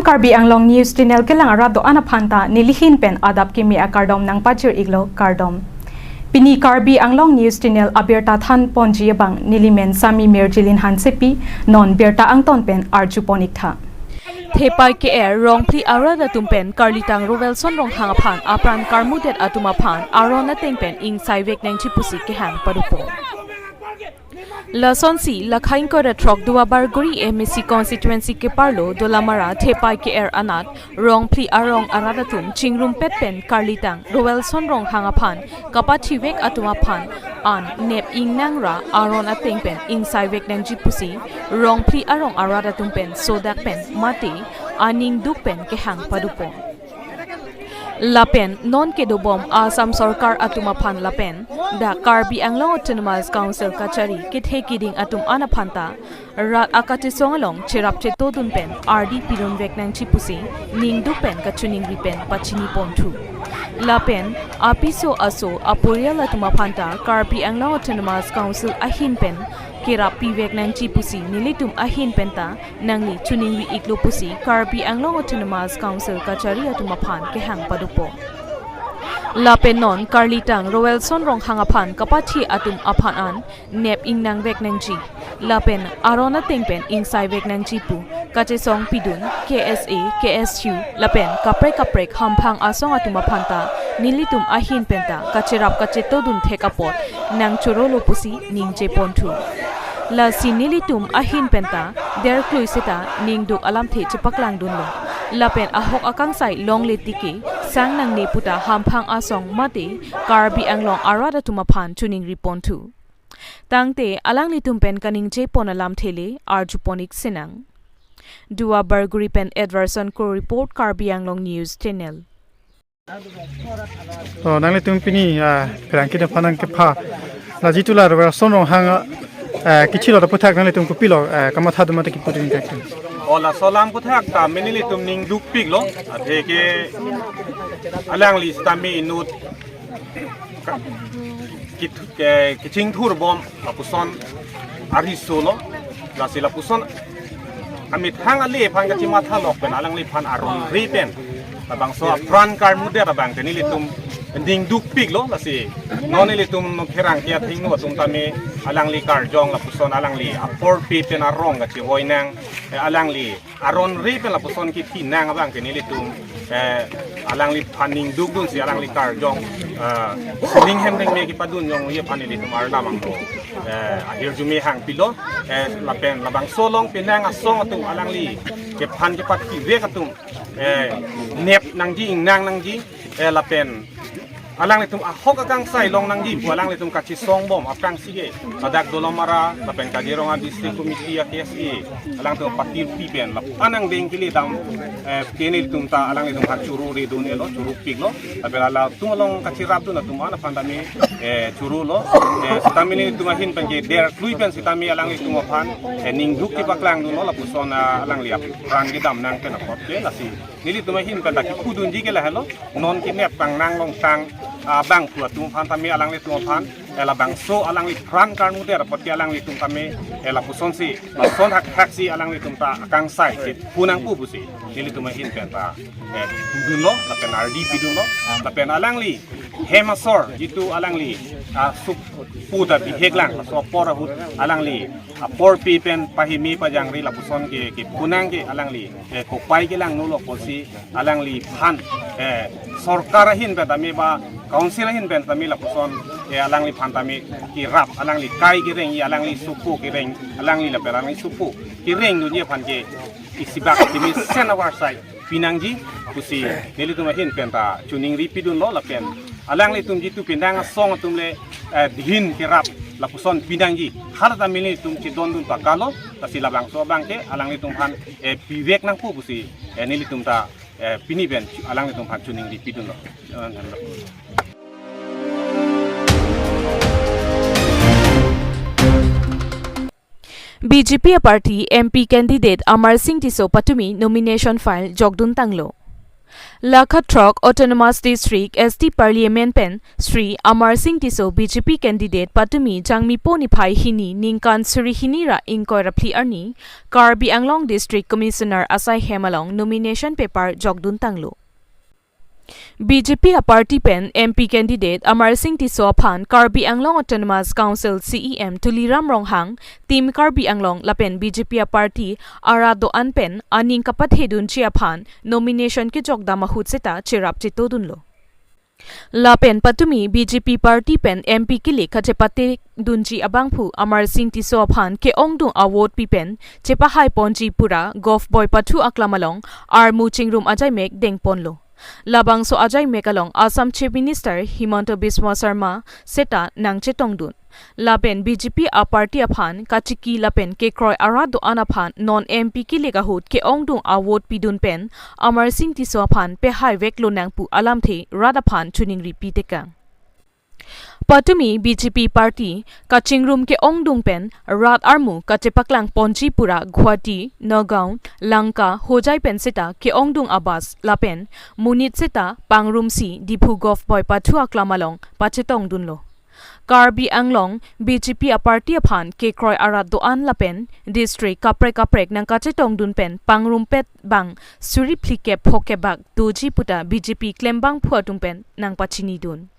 Karbi Anglong News Channel kelang arado anaphanta nilihin pen adap kimi akardom nang pajir iglo kardom. Pini Karbi Anglong News Channel aberta than ponji bang nilimen sami merjilin hansepi non berta angton pen arjuponik tha. Thepai ke air rong pli arada tumpen karlitang rovel son rong hangaphan apran karmudet atumaphan arona tengpen ing saivek nengchi pusi ke hang parupo. La sonsi la khain ko retrok duwa barguri MSC constituency ke parlo dolamara thepai ke air anat rong pli arong arada tum chingrum petpen karlitang rovel son rong hangaphan kapathi vek atumaphan an nep ing nangra aron atengpen ing saivek nengchi pusi rong pli arong arada tumpen sodak pen mati aning dukpen ke hang parupo. Lapen non ke dobom Assam Sarkar atumaphan lapen da Karbi Anglong Autonomous Council kachari kithe kiding atum anaphanta rat akati songalong chirap che todun pen RD pirun veknang chipusi ning dupen kachuning ripen pachini ponthu lapen apiso aso aporial atumaphanta Karbi Anglong Autonomous Council ahin pen kira pivek nang chipusi nilitum ahin penta nangli chuning wi iklo pusi Karbi Anglong Autonomous Council kachari atumaphan ke hang padupo lapen non karlitang royal son rong hangaphan kapathi atum aphan an nep ing nang vek nang ji lapen arona tengpen ing sai vek nang ji pu kache song pidun KSA KSU lapen kaprek hamphang asong atumaphanta nilitum ahin penta kachirap kache todun thekapot nang chorolo pusi ningche ponthu la sinilitum ahin penta der kluiseta ningduk alam the chepaklang dunlo lapen ahok akang sai long letiki sang nang ne puta hamphang asong mate Karbi Anglong arada tumaphan chuning riponthu tangte alang litum pen kaning che ponalam thele arjuponik sinang duwa barguri pen adverson ko report Karbi Anglong News Channel nang litum pini perangki de phanang ke pha la jitula ro sonong hanga kichilo da puthak nang litum ko pilo kamatha duma te ki putin tek ola solam puthak ta menili tum ning duk pik lo athe ke alang li stami inut ki ching thur bom apuson ari solo la sila puson amit hang ale phang ka chima tha lok pen alang li phan aron ri pen abang so fran kar mude abang te nili tum ding duk pik lo la si nonili tum kherang kia thing no tum tame alang li kar jong la puson alang li apor pi pen arong ka chi hoinang alang li aron ri pen la puson ki thi nang abang te nili tum alang li phaning duk dun si alang li kar jong siling hem ding me ki padun jong ye phanili tum ar lamang lo ahir jumi hang pilo la pen la bang so long pen nang asong atum alang li ke phan ki pat ki ve ka tum nep nang ji ing nang nang ji la pen alang litum ahok akang sai long nang ji alang litum kachi song bom akang sige adak dolomara la pen kajironga district committee ya KSE alang tum patir pipen la anang ding kili dam kene litum ta alang litum ha churu ri dun elo churu pik lo abela la tum long kachi rap dun tum ana pandami churu lo stamini tum hin pen je der klui pen sitami alang litum phan ning duk ki baklang dun la pusona alang liap rang ki dam nang pen apot ke la si nili tum hin pen ta ki kudun ji ke la helo non ki nep pang nang long tang bang tua tum phan tami alang li tum phan ela bang so alang li pran karnu der poti alang li tum tami ela puson si la son hak si alang li tum ta akang sai si punang pu busi nili tum hin pen ta dun lo la pen RD pidun lo la pen alang li hemasor jitu alang li sup puda bi heglang la so por hut alang li por pi pen pahimi pajang ri la puson ke punang ke alang li ko pai ke lang no lo posi alang li phan sarkar hin pe tami ba council hin pen tami la puson alang li phan tami ki rap alang li kai ki reng alang li supu ki reng alang li la alang li supu ki reng du ye phan ke isibak timi senawar sai pinangji kusi nili tum hin pen ta chuning ri pidun lo la pen alang li tum ji tu pinang song tum le din ki rap la puson pinangji har ta mili tum chi don dun pakalo ta sila bang so bang ke alang li tum phan pivek nang pu kusi nili tum ta pini ben alang li tum phan chuning ri pidun lo BJP party MP candidate Amar Singh Tiso Patumi nomination file jogdun tanglo Lakhatrok Autonomous District ST Parliament Pen Sri Amar Singh Tiso BJP candidate Patumi Jangmi Poniphai Hini Ningkan Suri Hinira Inkoy Rapli Arni Karbi Anglong District Commissioner Asai Hemalong nomination paper Jogdun Tanglo. BJP party pen MP candidate Amar Singh Tiso Phan Karbi Anglong Autonomous Council CEM Tuliram Ronghang Team Karbi Anglong Lapen BJP party Arado Anpen Aning Kapat Hedun Chia Phan nomination ke Jogda Mahut Seta Chirap Chitodunlo. Lapen Patumi BJP party pen MP Kili Kachepate Dunji Abangpu Amar Singh Tiso Phan ke Ongdung award pipen Chepahai Ponji Pura Golf Boy Patu Aklamalong Ar Muching Room Ajay Mek Deng Ponlo. Labang so Ajay Mekalong Assam Chief Minister Himanta Biswa Sarma Seta Nang Chetongdun. Lapen BJP party aphan Kachiki Lapen ke Kroy Arado Anaphan non MP ki legahut ke Ongdung award pidun pen Amar Singh Tiso Phan pe hai veklo nangpu alamthe Radaphan chuning repeatekang. Patumi BJP party Kachingrum ke Ongdung pen Rat Armu Kachepaklang Ponji Pura Guwahati Nagaon Langka Hojai pen seta ke Ongdung Abas Lapen Munit seta Pangrum si Dipu Golf Boy Patu Aklamalong Pachetong Dunlo. Karbi Anglong BJP party aphan ke Kroy Arat Doan Lapen district kaprek nang Kachetong Dun pen Pangrum pet bang Suri Plike Phokebak Doji Puta BJP Klembang Phuatung pen nang Pachini Dun.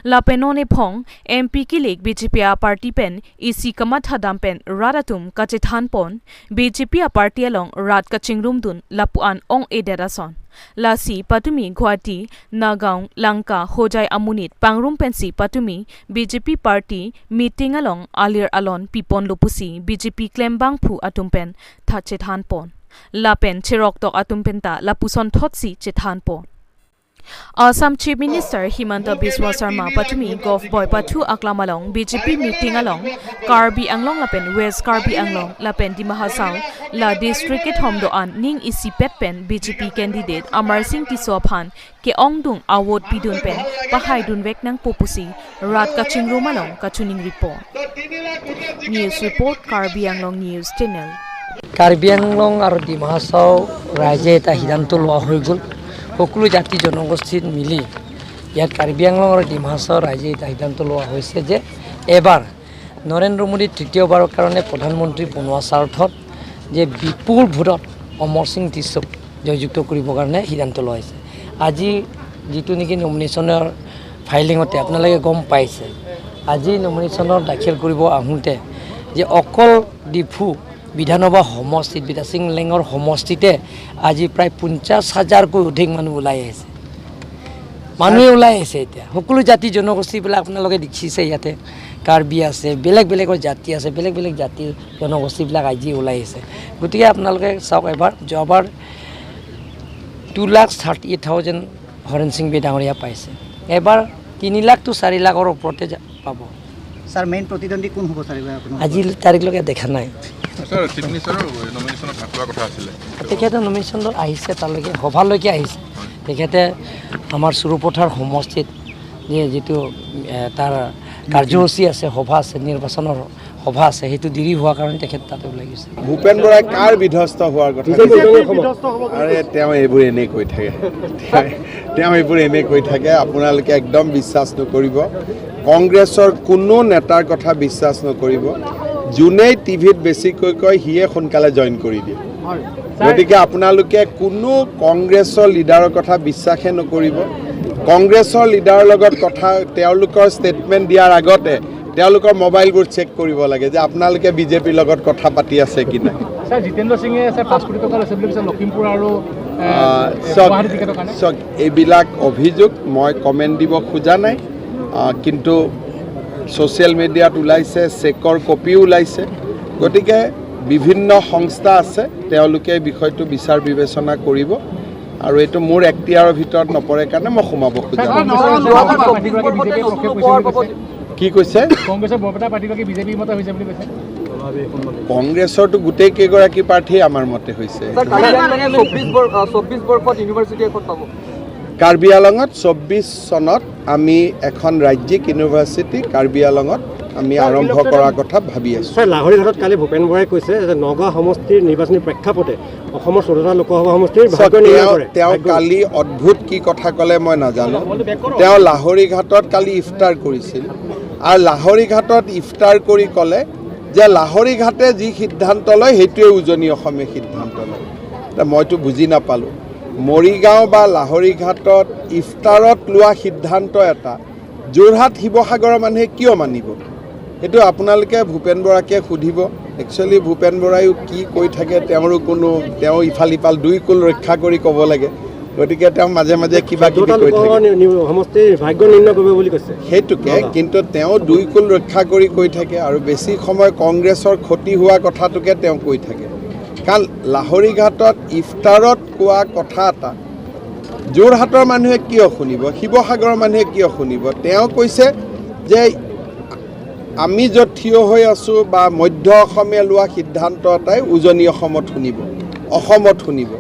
Lapenone Pong MP Kilik BJP party pen EC Kamat Hadam pen Radatum Kachethan Pon BJP party along Rat Kachingrum Dun Lapuan Ong Ederason Lasi Patumi Guwahati Nagaon Langka Hojai Amunit Pangrum pensi Patumi BJP party meeting along Alir Alon Pipon Lopusi BJP Klembang Phu Atumpen Thachethan Pon Lapen Chirok Tok Atumpen ta Lapuson Thotsi Chethan Pon. Assam Chief Minister Himanta Biswa Sarma Patumi Golf Boy Patu Aklamalong BJP meeting along Karbi Anglong Lapen West Karbi Anglong Lapen di Mahasau La District at Homdoan Ning isi pet pen BJP candidate Amar Singh Tiso Phan ke Ongdung award pidun pen Pahai dun vek nang popusi Rat Kachingrum along Kachuning report. News report Karbi Anglong News Channel. Karbi Anglong aro di Mahasau Raja ta hidanto loa hoigul সকলো জাতি জনগোষ্ঠীত মিলি ইয়াত কাৰ্বি আংলং আৰু ডিমা হাছাওৰ ৰাইজে এটা সিদ্ধান্ত লোৱা হৈছে যে এবাৰ নৰেন্দ্ৰ মোদী তৃতীয়বাৰৰ কাৰণে প্ৰধানমন্ত্ৰী বনোৱা স্বাৰ্থত যে বিপুল ভোটত অমৰ সিং টিছক জয়যুক্ত কৰিবৰ কাৰণে সিদ্ধান্ত লোৱা হৈছে। আজি যিটো নেকি নমিনেশ্যনৰ ফাইলিঙতে আপোনালোকে গম পাইছে আজি নমিনেশ্যনৰ দাখিল কৰিব আহোঁতে যে অকল ডিফু বিধানসভা সমষ্টিত বিদাসিং লেঙৰ সমষ্টিতে আজি প্ৰায় 50,000কৈ অধিক মানুহ ওলাই আহিছে মানুহে ওলাই আহিছে এতিয়া সকলো জাতি জনগোষ্ঠীবিলাক আপোনালোকে দেখিছে ইয়াতে কাৰ্বি আছে বেলেগ বেলেগৰ জাতি আছে বেলেগ বেলেগ জাতিৰ জনগোষ্ঠীবিলাক আজি ওলাই আহিছে গতিকে আপোনালোকে চাওক এবাৰ যোৱাবাৰ 2,38,000 হৰেণ সিং বেডাঙৰীয়া পাইছে এবাৰ 3 লাখ to 4 লাখৰ ওপৰতে পাব। স্যাৰ মেইন প্ৰতিদ্বন্দ্বী কোন হ'ব স্যাৰ আজি তাৰিখলৈকে দেখা নাই স্যাৰ চিফ মিনিষ্টাৰৰ নমিনেশ্যনত থাকোৱা কথা আছিল তেখেতে নমিনেশ্যনত আহিছে তালৈকে সভালৈকে আহিছে তেখেতে আমাৰ সুৰুপথাৰ সমষ্টিত যিটো তাৰ কাৰ্যসূচী আছে সভা আছে নিৰ্বাচনৰ সভা আছে সেইটো দেৰি হোৱাৰ কাৰণে তেখেত তাতে ওলাই গৈছে। ভূপেন বৰাই কাৰ বিধ্বস্ত হোৱাৰ কথা আৰে তেওঁ এইবোৰ এনেই কৈ থাকে আপোনালোকে একদম বিশ্বাস নকৰিব কংগ্ৰেছৰ কোনো নেতাৰ কথা বিশ্বাস নকৰিব যোনে টিভিত বেছিকৈ কয় হিয়ে সোনকালে জইন কৰি দিয়ে গতিকে আপোনালোকে কোনো কংগ্ৰেছৰ লিডাৰৰ কথা বিশ্বাসে নকৰিব কংগ্ৰেছৰ লিডাৰৰ লগত কথা তেওঁলোকৰ ষ্টেটমেণ্ট দিয়াৰ আগতে তেওঁলোকৰ মোবাইলবোৰ চেক কৰিব লাগে যে আপোনালোকে বিজেপিৰ লগত কথা পাতি আছে কি নাই। স্যাৰ জিতেন্দ্ৰ সিঙে 5 কোটি টকা লৈছে বুলি কৈছে লখিমপুৰ আৰু এইবিলাক অভিযোগ মই কমেণ্ট দিব খোজা নাই কিন্তু সোশ্যাল মিডিয়াত ওলাইছে চেকৰ কপি ওলাইছে গতিকে বিভিন্ন সংস্থা আছে তেওঁলোকে বিষয়টো বিচাৰ বিবেচনা কৰিব আৰু এইটো মোৰ এক্তিয়াৰৰ ভিতৰত নপৰে কাৰণে মই সোমাব খোজা কি কৈছে কংগ্ৰেছৰ বৰপেটা পাৰ্টিলৈকে বিজেপি মত হৈছে বুলি কৈছে কংগ্ৰেছৰটো গোটেই কেইগৰাকী প্ৰাৰ্থী আমাৰ মতে হৈছে কাৰ্বি আংলঙত 24 চনত আমি এখন ৰাজ্যিক ইউনিভাৰ্চিটি কাৰ্বি আংলঙত আমি আৰম্ভ কৰাৰ কথা ভাবি আছোঁ। স্যাৰ লাহৰীঘাটত কালি ভূপেন বৰাই কৈছে যে নগাঁও সমষ্টিৰ নিৰ্বাচনী প্ৰেক্ষাপটে অসমৰ ১৪টা লোকসভা সমষ্টিৰ ভাগ্য নিৰ্ণয় কৰে। তেওঁ কালি অদ্ভুত কি কথা ক'লে মই নাজানো। তেওঁ লাহৰীঘাটত কালি ইফতাৰ কৰিছিল আৰু লাহৰীঘাটত ইফতাৰ কৰি ক'লে যে লাহৰীঘাটে যি সিদ্ধান্ত লয় সেইটোৱে উজনি অসমে সিদ্ধান্ত লয়। মইতো বুজি নাপালোঁ। মৰিগাঁও বা লাহৰীঘাটত ইফতাৰত লোৱা সিদ্ধান্ত এটা যোৰহাট শিৱসাগৰৰ মানুহে কিয় মানিব? সেইটো আপোনালোকে ভূপেন বৰাকে সুধিব। একচুৱেলি ভূপেন বৰাইও কি কৈ থাকে তেওঁৰো তেওঁ ইফাল ইফাল দুই কুল ৰক্ষা কৰি ক'ব লাগে। গতিকে তেওঁ মাজে মাজে কিবা কিবি কৈ থাকে সেইটোকে, কিন্তু তেওঁ দুই কুল ৰক্ষা কৰি কৈ থাকে আৰু বেছি সময় কংগ্ৰেছৰ ক্ষতি হোৱা কথাটোকে তেওঁ কৈ থাকে। কাৰণ লাহৰীঘাটত ইফতাৰত কোৱা কথা এটা যোৰহাটৰ মানুহে কিয় শুনিব, শিৱসাগৰৰ মানুহে কিয় শুনিব? তেওঁ কৈছে যে আমি য'ত থিয় হৈ আছোঁ বা মধ্য অসমে লোৱা সিদ্ধান্ত এটাই উজনি অসমত শুনিব।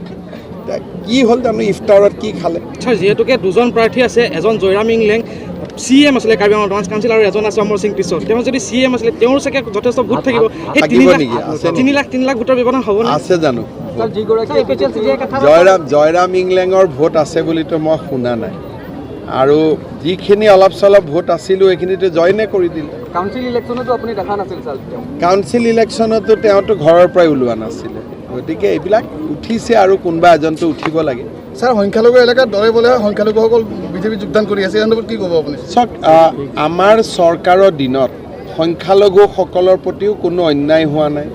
কি হ'ল জানো ইফতাৰত কি খালে? যিহেতুকে দুজন প্ৰাৰ্থী আছে, এজন জয়ৰাম ইংলেং CM আছিলে কাৰ্বি আংলং নৰ্থ কাউন্সিল আৰু এজন আছে অমৰ সিং পিছত। তেওঁ যদি CM আছিলে তেওঁৰ চাগে যথেষ্ট ভোট থাকিব। সেই 3 লাখ ভোটৰ ব্যৱধান হ'ব নে? আছে জানো? জয়ৰাম ইংলেঙৰ ভোট আছে বুলিতো মই শুনা নাই। আৰু যিখিনি অলপ চলপ ভোট আছিলোঁ এইখিনিতো জইনে কৰি দিলে। কাউন্সিল ইলেকশ্যনতো আপুনি দেখা নাছিল ছাৰ? কাউন্সিল ইলেকশ্যনতো তেওঁতো ঘৰৰ পৰাই ওলোৱা নাছিলে। গতিকে এইবিলাক উঠিছে আৰু কোনোবা এজনটো উঠিব লাগে। স্যাৰ, সংখ্যালঘু এলেকাত দৰে বোলে সংখ্যালঘুসকল বিজেপি যোগদান কৰি আছে, কি ক'ব আপুনি? চাওক, আমাৰ চৰকাৰৰ দিনত সংখ্যালঘুসকলৰ প্ৰতিও কোনো অন্যায় হোৱা নাই।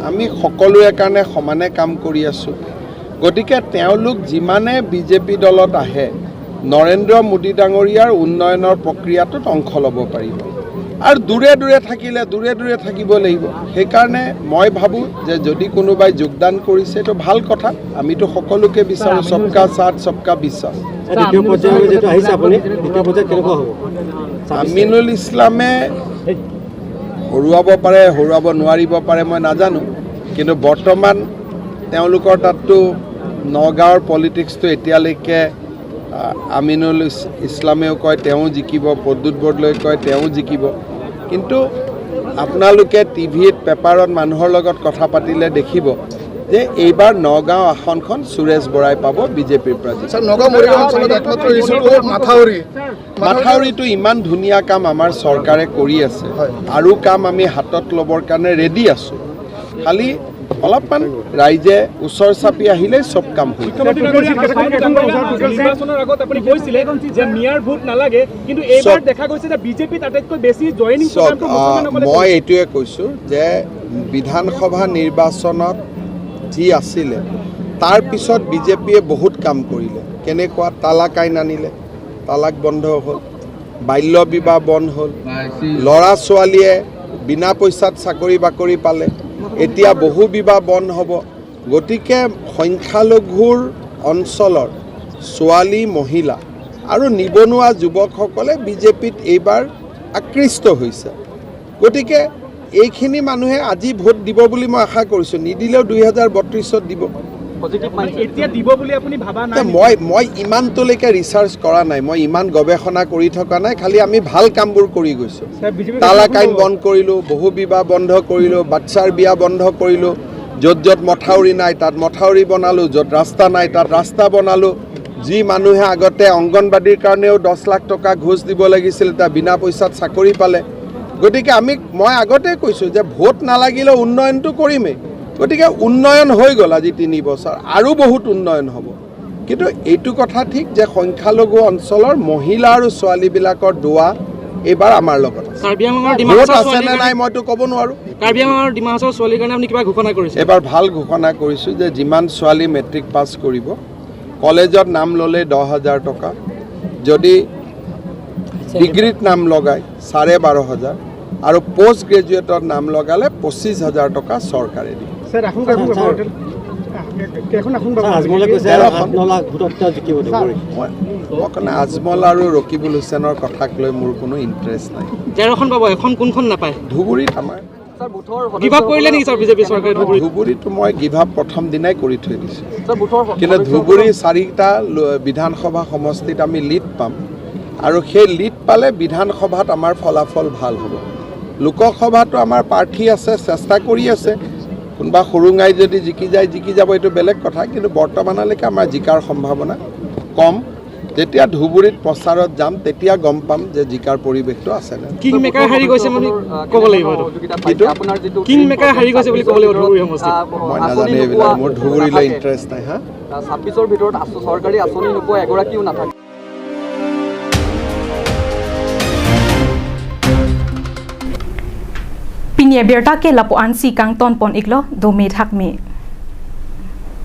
আমি সকলোৰে কাৰণে সমানে কাম কৰি আছোঁ। গতিকে তেওঁলোক যিমানে বিজেপি দলত আহে নৰেন্দ্ৰ মোদী ডাঙৰীয়াৰ উন্নয়নৰ প্ৰক্ৰিয়াটোত অংশ ল'ব পাৰিব আৰু দূৰে দূৰে থাকিব লাগিব। সেইকাৰণে মই ভাবোঁ যে যদি কোনোবাই যোগদান কৰিছে এইটো ভাল কথা। আমিতো সকলোকে বিচাৰোঁ সবকা সাথ সবকা বিশ্বাস। আমিনুল ইছলামে হৰুৱাব পাৰে, হৰুৱাব নোৱাৰিব পাৰে মই নাজানো, কিন্তু বৰ্তমান তেওঁলোকৰ তাততো নগাঁৱৰ পলিটিক্সটো এতিয়ালৈকে আমিনুল ইছলামেও কয় তেওঁ জিকিব, প্ৰদ্যুৎ বৰদলৈ কয় তেওঁ জিকিব। কিন্তু আপোনালোকে টিভিত পেপাৰত মানুহৰ লগত কথা পাতিলে দেখিব যে এইবাৰ নগাঁও আসনখন সুৰেশ বৰাই পাব বিজেপিৰ পৰা। মাথাউৰিটো ইমান ধুনীয়া কাম আমাৰ চৰকাৰে কৰি আছে আৰু কাম আমি হাতত ল'বৰ কাৰণে ৰেডি আছোঁ। খালি অলপমান ৰাইজে ওচৰ চাপি আহিলে চব কাম হৈ মই এইটোৱে কৈছোঁ যে বিধানসভা নিৰ্বাচনত যি আছিলে তাৰ পিছত বিজেপিয়ে বহুত কাম কৰিলে। কেনেকুৱা? তালাক আইন আনিলে, তালাক বন্ধ হ'ল, বাল্য বিবাহ বন্ধ হ'ল, ল'ৰা ছোৱালীয়ে বিনা পইচাত চাকৰি বাকৰি পালে, এতিয়া বহু বিবাহ বন্ধ হ'ব। গতিকে সংখ্যালঘুৰ অঞ্চলৰ ছোৱালী, মহিলা আৰু নিবনুৱা যুৱকসকলে বিজেপিত এইবাৰ আকৃষ্ট হৈছে। গতিকে এইখিনি মানুহে আজি ভোট দিব বুলি মই আশা কৰিছোঁ। নিদিলেও 2032ত দিব। মই ইমানটোলৈকে ৰিচাৰ্চ কৰা নাই, মই ইমান গৱেষণা কৰি থকা নাই। খালি আমি ভাল কামবোৰ কৰি গৈছোঁ। তালাক আইন বন্ধ কৰিলোঁ, বহু বিবাহ বন্ধ কৰিলোঁ, বাচ্চাৰ বিয়া বন্ধ কৰিলোঁ, য'ত য'ত মথাউৰি নাই তাত মথাউৰি বনালোঁ, য'ত ৰাস্তা নাই তাত ৰাস্তা বনালোঁ। যি মানুহে আগতে অংগনবাদীৰ কাৰণেও 10 লাখ টকা ঘোচ দিব লাগিছিল এতিয়া বিনা পইচাত চাকৰি পালে। গতিকে মই আগতে কৈছোঁ যে ভোট নালাগিলেও উন্নয়নটো কৰিমেই। গতিকে উন্নয়ন হৈ গ'ল আজি 3 বছৰ, আৰু বহুত উন্নয়ন হ'ব। কিন্তু এইটো কথা ঠিক যে সংখ্যালঘু অঞ্চলৰ মহিলা আৰু ছোৱালীবিলাকৰ দোৱা এইবাৰ আমাৰ লগত ভোট আছে নে নাই মইতো ক'ব নোৱাৰোঁ। এবাৰ ভাল ঘোষণা কৰিছোঁ যে যিমান ছোৱালী মেট্ৰিক পাছ কৰিব কলেজত নাম ল'লে 10,000 টকা, যদি ডিগ্ৰীত নাম লগায় 12,500 আৰু পোষ্ট গ্ৰেজুৱেটত নাম লগালে 25,000 টকা চৰকাৰে দিয়ে। আজমল আৰু ৰকিবুল হুছেইনৰ কথাক লৈ মোৰ কোনো ইণ্টাৰেষ্ট নাই। ধুবুৰীত আমাৰ ধুবুৰীটো মই গিভ আপ প্ৰথম দিনাই কৰি থৈ দিছোঁ। কিন্তু ধুবুৰী 4টা বিধানসভা সমষ্টিত আমি লিড পাম আৰু সেই লিড পালে বিধানসভাত আমাৰ ফলাফল ভাল হ'ব। লোকসভাতো আমাৰ প্ৰাৰ্থী আছে চেষ্টা কৰি আছে কোনোবা সৰুঙাই যদি জিকি যাব এইটো বেলেগ কথা কিন্তু বৰ্তমানলৈকে আমাৰ জিকাৰ সম্ভাৱনা কম যেতিয়া ধুবুৰীত প্ৰচাৰত যাম তেতিয়া গম পাম যে জিকাৰ পৰিৱেশটো আছে না কিং মেকাৰ হাৰি গৈছে মানে ক'ব লাগিব আপোনাৰ যিটো কিং মেকাৰ হাৰি গৈছে বুলি ক'ব লাগিব ধুবুৰী সমষ্টিত মই নাজানো এইবিলাক মোৰ ধুবুৰীলৈ ইণ্টাৰেষ্ট নাই হা 26ৰ ভিতৰত চৰকাৰী আঁচনি নোপোৱা এগৰাকীও নাথাকে Pinia berta ke lapuan si kang ton pon iklo do me thak me